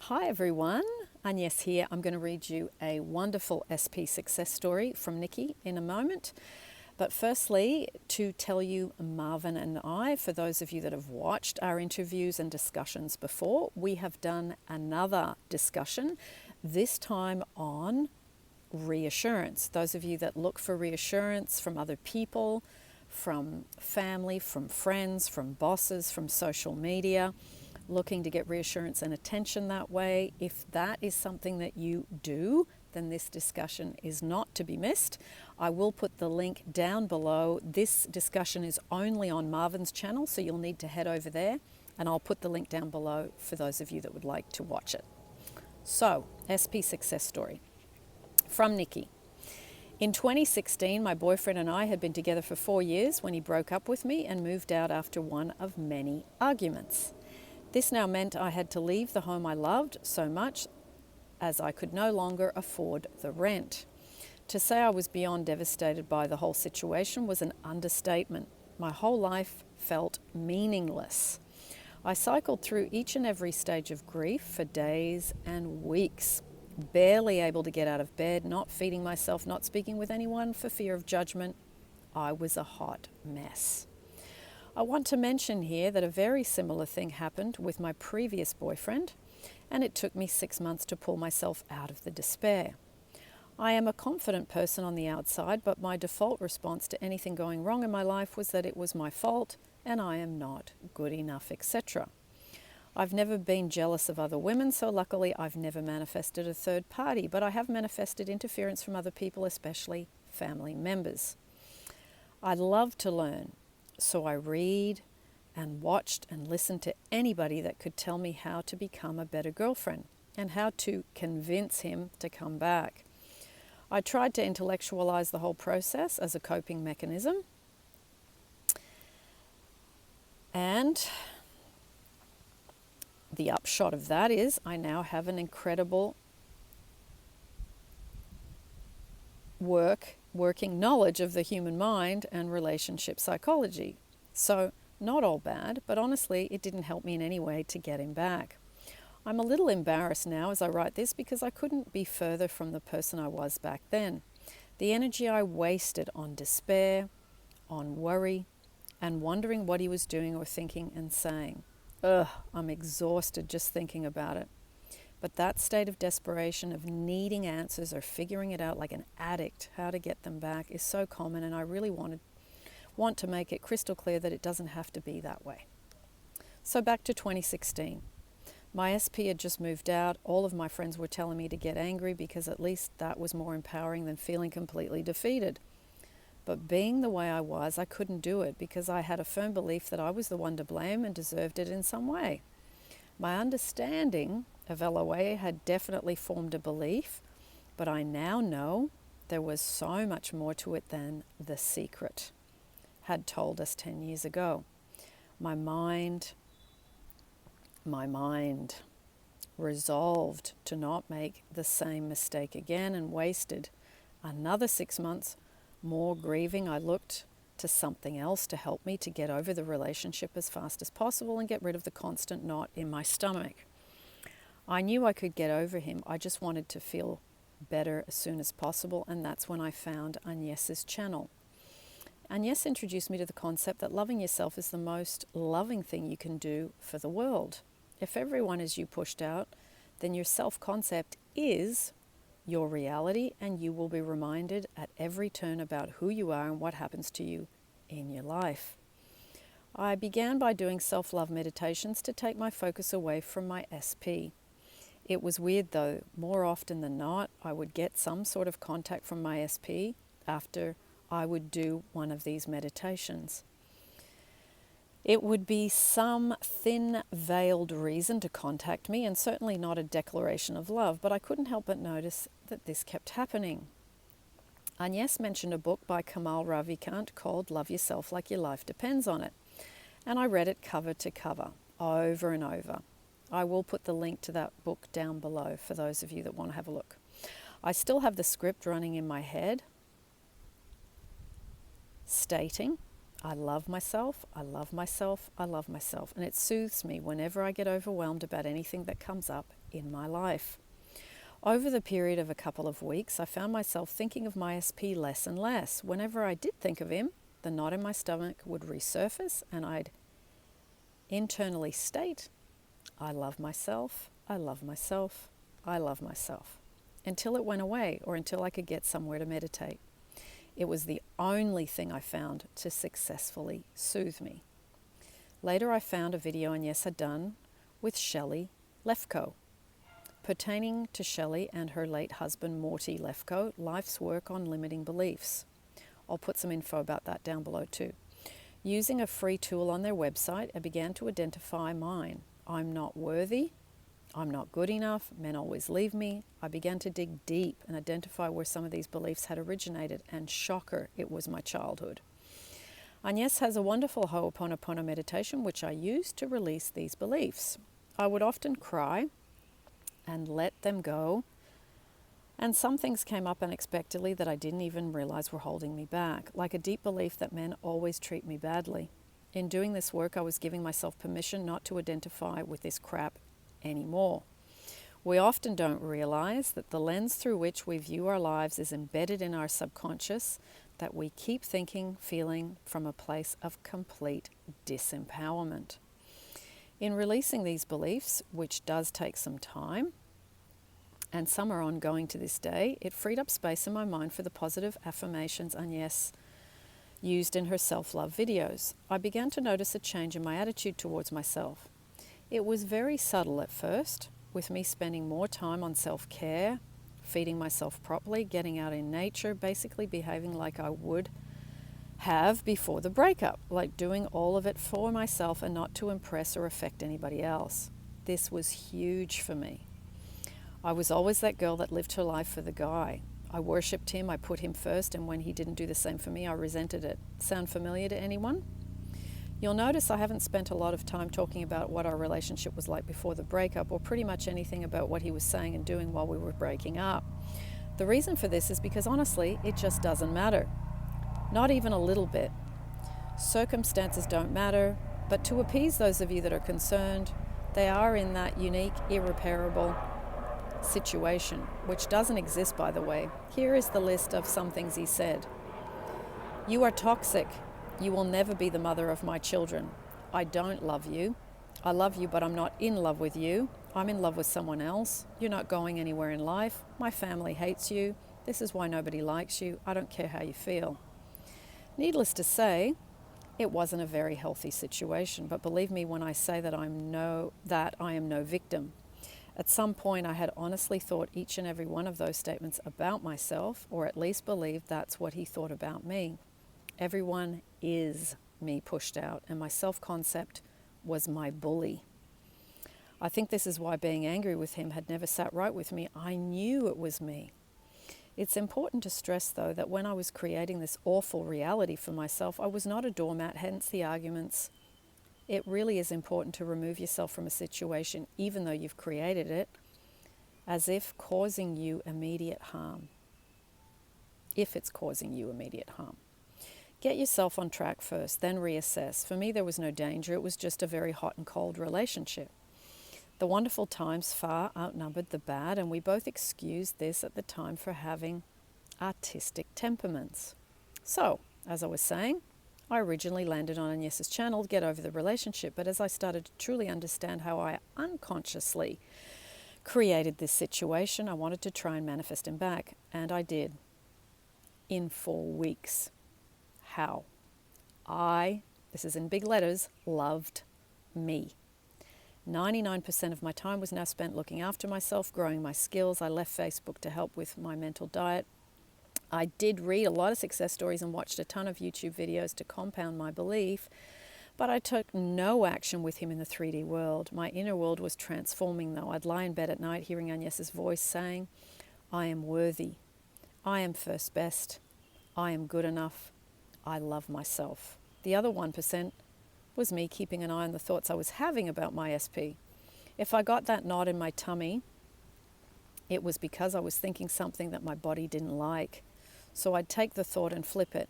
Hi everyone, Agnes here. I'm going to read you a wonderful SP success story from Nicki in a moment. But firstly, to tell you, Marvin and I, for those of you that have watched our interviews and discussions before, we have done another discussion, this time on reassurance. Those of you that look for reassurance from other people, from family, from friends, from bosses, from social media, looking to get reassurance and attention that way. If that is something that you do, then this discussion is not to be missed. I will put the link down below. This discussion is only on Marvin's channel, so you'll need to head over there, and I'll put the link down below for those of you that would like to watch it. So, SP success story from Nicki. In 2016, my boyfriend and I had been together for 4 years when he broke up with me and moved out after one of many arguments. This now meant I had to leave the home I loved so much as I could no longer afford the rent. To say I was beyond devastated by the whole situation was an understatement. My whole life felt meaningless. I cycled through each and every stage of grief for days and weeks, barely able to get out of bed, not feeding myself, not speaking with anyone for fear of judgment. I was a hot mess. I want to mention here that a very similar thing happened with my previous boyfriend, and it took me 6 months to pull myself out of the despair. I am a confident person on the outside, but my default response to anything going wrong in my life was that it was my fault and I am not good enough, etc. I've never been jealous of other women, so luckily I've never manifested a third party, but I have manifested interference from other people, especially family members. I love to learn. So I read and watched and listened to anybody that could tell me how to become a better girlfriend and how to convince him to come back. I tried to intellectualize the whole process as a coping mechanism. And the upshot of that is I now have an incredible working knowledge of the human mind and relationship psychology. So not all bad, but honestly, it didn't help me in any way to get him back. I'm a little embarrassed now as I write this because I couldn't be further from the person I was back then. The energy I wasted on despair, on worry, and wondering what he was doing or thinking and saying. I'm exhausted just thinking about it. But that state of desperation, of needing answers or figuring it out like an addict, how to get them back, is so common, and I really want to make it crystal clear that it doesn't have to be that way. So back to 2016. My SP had just moved out. All of my friends were telling me to get angry because at least that was more empowering than feeling completely defeated. But being the way I was, I couldn't do it because I had a firm belief that I was the one to blame and deserved it in some way. My understanding of LOA had definitely formed a belief, but I now know there was so much more to it than The Secret had told us 10 years ago. My mind resolved to not make the same mistake again and wasted another 6 months more grieving. I looked to something else to help me to get over the relationship as fast as possible and get rid of the constant knot in my stomach. I knew I could get over him. I just wanted to feel better as soon as possible, and that's when I found Agnes's channel. Agnes introduced me to the concept that loving yourself is the most loving thing you can do for the world. If everyone is you pushed out, then your self-concept is your reality, and you will be reminded at every turn about who you are and what happens to you in your life. I began by doing self-love meditations to take my focus away from my SP. It was weird though. More often than not, I would get some sort of contact from my SP after I would do one of these meditations. It would be some thin, veiled reason to contact me, and certainly not a declaration of love, but I couldn't help but notice that this kept happening. Agnes mentioned a book by Kamal Ravikant called Love Yourself Like Your Life Depends on It, and I read it cover to cover, over and over. I will put the link to that book down below for those of you that want to have a look. I still have the script running in my head, stating, I love myself, I love myself, I love myself. And it soothes me whenever I get overwhelmed about anything that comes up in my life. Over the period of a couple of weeks, I found myself thinking of my SP less and less. Whenever I did think of him, the knot in my stomach would resurface and I'd internally state, I love myself, I love myself, I love myself, until it went away or until I could get somewhere to meditate. It was the only thing I found to successfully soothe me. Later I found a video Agnes had done with Shelley Lefko, pertaining to Shelley and her late husband Morty Lefko, life's work on limiting beliefs. I'll put some info about that down below too. Using a free tool on their website, I began to identify mine. I'm not worthy, I'm not good enough, men always leave me. I began to dig deep and identify where some of these beliefs had originated, and shocker, it was my childhood. Agnes has a wonderful Ho'oponopono meditation which I use to release these beliefs. I would often cry and let them go, and some things came up unexpectedly that I didn't even realize were holding me back, like a deep belief that men always treat me badly. In doing this work, I was giving myself permission not to identify with this crap anymore. We often don't realize that the lens through which we view our lives is embedded in our subconscious, that we keep thinking, feeling from a place of complete disempowerment. In releasing these beliefs, which does take some time, and some are ongoing to this day, it freed up space in my mind for the positive affirmations Agnes used in her self-love videos. I began to notice a change in my attitude towards myself. It was very subtle at first, with me spending more time on self-care, feeding myself properly, getting out in nature, basically behaving like I would have before the breakup, like doing all of it for myself and not to impress or affect anybody else. This was huge for me. I was always that girl that lived her life for the guy. I worshipped him, I put him first, and when he didn't do the same for me, I resented it. Sound familiar to anyone? You'll notice I haven't spent a lot of time talking about what our relationship was like before the breakup, or pretty much anything about what he was saying and doing while we were breaking up. The reason for this is because honestly, it just doesn't matter. Not even a little bit. Circumstances don't matter, but to appease those of you that are concerned, they are in that unique, irreparable situation, which doesn't exist, by the way. Here is the list of some things he said. You are toxic. You will never be the mother of my children. I don't love you. I love you, but I'm not in love with you. I'm in love with someone else. You're not going anywhere in life. My family hates you. This is why nobody likes you. I don't care how you feel. Needless to say, it wasn't a very healthy situation, but believe me when I say that I am no victim. At some point, I had honestly thought each and every one of those statements about myself, or at least believed that's what he thought about me. Everyone is me pushed out, and my self-concept was my bully. I think this is why being angry with him had never sat right with me. I knew it was me. It's important to stress, though, that when I was creating this awful reality for myself, I was not a doormat, hence the arguments. It really is important to remove yourself from a situation, even though you've created it, as if causing you immediate harm. If it's causing you immediate harm. Get yourself on track first, then reassess. For me, there was no danger. It was just a very hot and cold relationship. The wonderful times far outnumbered the bad, and we both excused this at the time for having artistic temperaments. So, as I was saying, I originally landed on Agnes's channel to get over the relationship, but as I started to truly understand how I unconsciously created this situation, I wanted to try and manifest him back, and I did. In 4 weeks. How? This is in big letters, loved me. 99% of my time was now spent looking after myself, growing my skills. I left Facebook to help with my mental diet. I did read a lot of success stories and watched a ton of YouTube videos to compound my belief, but I took no action with him in the 3D world. My inner world was transforming, though. I'd lie in bed at night hearing Agnes's voice saying, I am worthy. I am first best. I am good enough. I love myself. The other 1% was me keeping an eye on the thoughts I was having about my SP. If I got that knot in my tummy, it was because I was thinking something that my body didn't like. So I'd take the thought and flip it.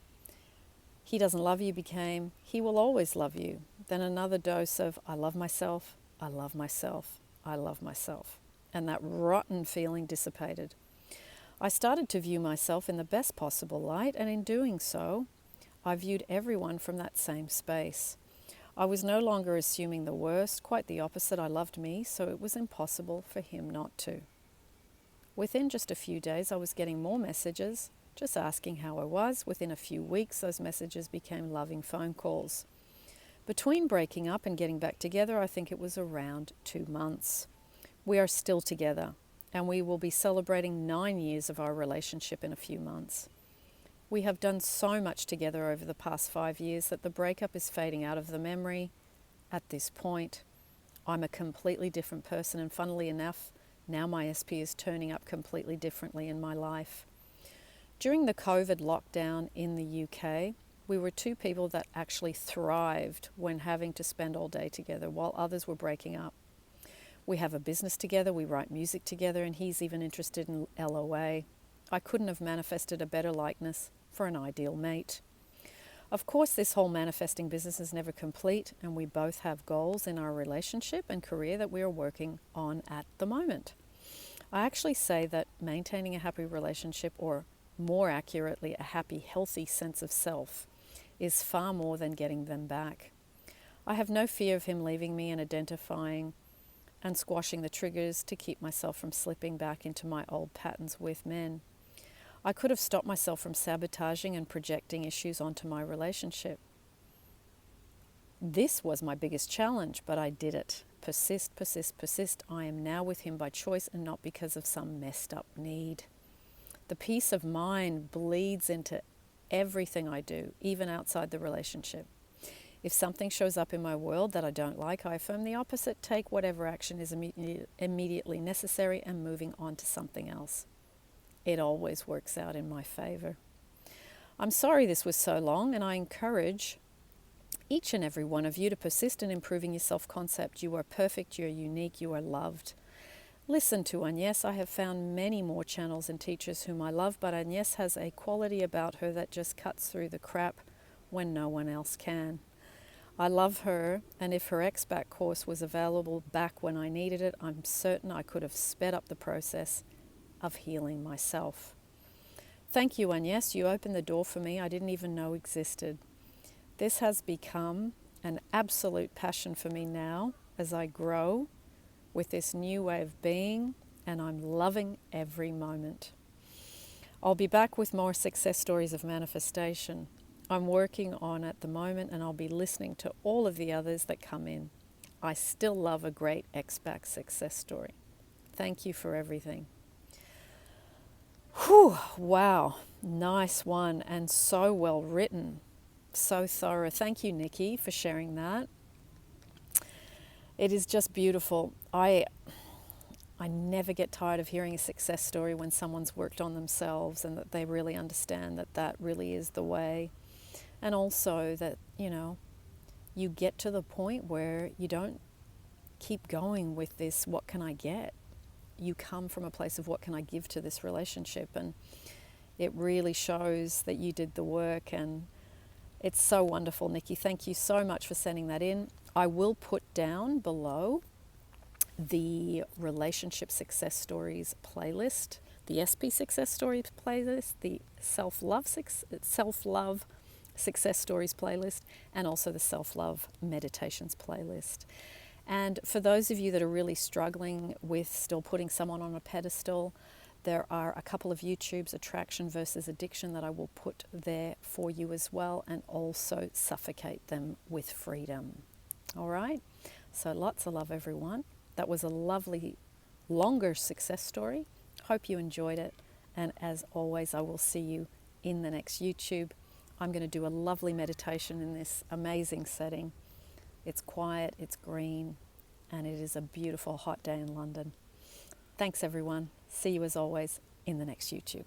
He doesn't love you became, he will always love you. Then another dose of, I love myself, I love myself, I love myself. and that rotten feeling dissipated. I started to view myself in the best possible light, and in doing so, I viewed everyone from that same space. I was no longer assuming the worst, quite the opposite. I loved me, so it was impossible for him not to. Within just a few days, I was getting more messages, just asking how I was. Within a few weeks, those messages became loving phone calls. Between breaking up and getting back together, I think it was around 2 months. We are still together, and we will be celebrating 9 years of our relationship in a few months. We have done so much together over the past 5 years that the breakup is fading out of the memory. At this point, I'm a completely different person, and funnily enough, now my SP is turning up completely differently in my life. During the COVID lockdown in the UK, we were two people that actually thrived when having to spend all day together while others were breaking up. We have a business together, we write music together, and he's even interested in LOA. I couldn't have manifested a better likeness for an ideal mate. Of course, this whole manifesting business is never complete, and we both have goals in our relationship and career that we are working on at the moment. I actually say that maintaining a happy relationship, or more accurately, a happy, healthy sense of self, is far more than getting them back. I have no fear of him leaving me and identifying and squashing the triggers to keep myself from slipping back into my old patterns with men. I could have stopped myself from sabotaging and projecting issues onto my relationship. This was my biggest challenge, but I did it. Persist, persist, persist. I am now with him by choice and not because of some messed up need. The peace of mind bleeds into everything I do, even outside the relationship. If something shows up in my world that I don't like, I affirm the opposite, take whatever action is immediately necessary, and moving on to something else. It always works out in my favor. I'm sorry this was so long, and I encourage each and every one of you to persist in improving your self-concept. You are perfect, you are unique, you are loved. Listen to Agnes. I have found many more channels and teachers whom I love, but Agnes has a quality about her that just cuts through the crap when no one else can. I love her, and if her X-Back course was available back when I needed it, I'm certain I could have sped up the process of healing myself. Thank you, Agnes. You opened the door for me I didn't even know existed. This has become an absolute passion for me now as I grow with this new way of being, and I'm loving every moment. I'll be back with more success stories of manifestation I'm working on at the moment, and I'll be listening to all of the others that come in. I still love a great X-Back success story. Thank you for everything. Whew, wow, nice one, and so well written, so thorough. Thank you, Nicki, for sharing that. It is just beautiful. I never get tired of hearing a success story when someone's worked on themselves and that they really understand that that really is the way. And also that, you get to the point where you don't keep going with this, what can I get? You come from a place of what can I give to this relationship, and it really shows that you did the work, and it's so wonderful, Nicki. Thank you so much for sending that in. I will put down below the relationship success stories playlist, the SP success stories playlist, the self-love success stories playlist, and also the self-love meditations playlist. And for those of you that are really struggling with still putting someone on a pedestal, there are a couple of YouTubes, Attraction versus Addiction, that I will put there for you as well, and also Suffocate them with freedom. All right? So lots of love, everyone. That was a lovely, longer success story. Hope you enjoyed it. And as always, I will see you in the next YouTube. I'm going to do a lovely meditation in this amazing setting. It's quiet, it's green, and it is a beautiful hot day in London. Thanks, everyone. See you as always in the next YouTube.